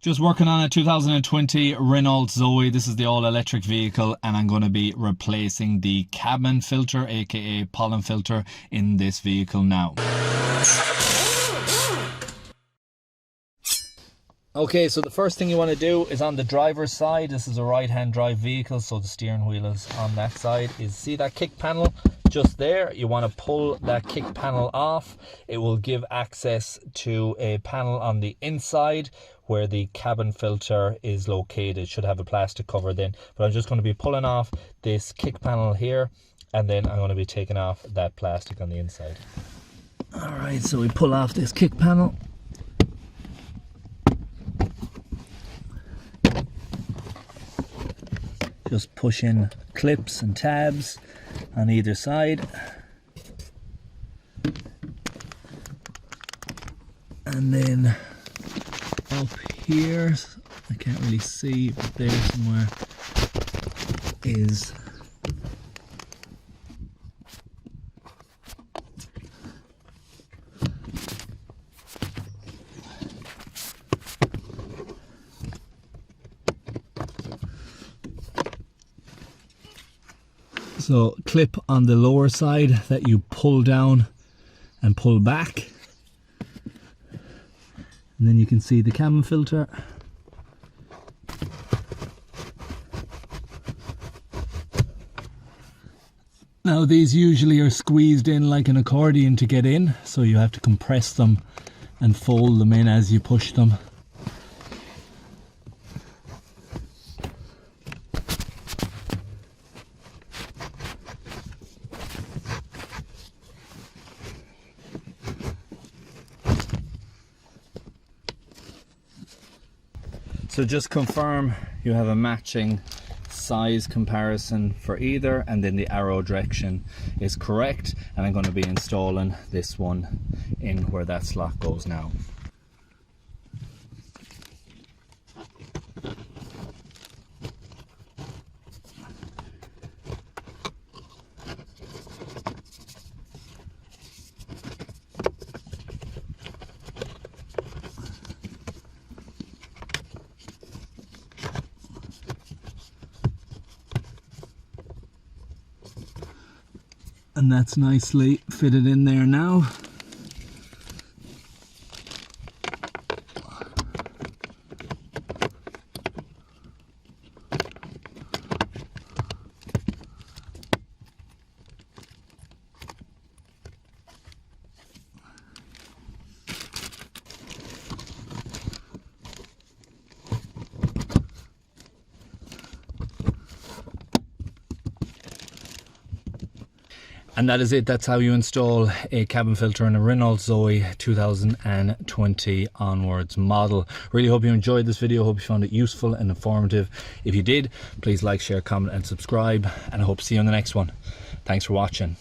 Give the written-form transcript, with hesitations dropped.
Just working on a 2020 Renault Zoe. This is the all-electric vehicle, and I'm going to be replacing the cabin filter, aka pollen filter, in this vehicle now. Okay, so the first thing you want to do is on the driver's side. This is a right-hand drive vehicle, so the steering wheel is on that side. See that kick panel just there? You want to pull that kick panel off. It will give access to a panel on the inside where the cabin filter is located. It should have a plastic cover then, but I'm just going to be pulling off this kick panel here, and then I'm going to be taking off that plastic on the inside. All right, so we pull off this kick panel. Just push in clips and tabs on either side. And then up here, I can't really see, but there somewhere is so clip on the lower side that you pull down and pull back, and then you can see the cabin filter. Now these usually are squeezed in like an accordion to get in, so you have to compress them and fold them in as you push them. So just confirm you have a matching size comparison for either, and then the arrow direction is correct, and I'm going to be installing this one in where that slot goes now. And that's nicely fitted in there now. And that is it. That's how you install a cabin filter in a Renault Zoe 2020 onwards model. Really hope you enjoyed this video. Hope you found it useful and informative. If you did, please like, share, comment and subscribe, and I hope to see you on the next one. Thanks for watching.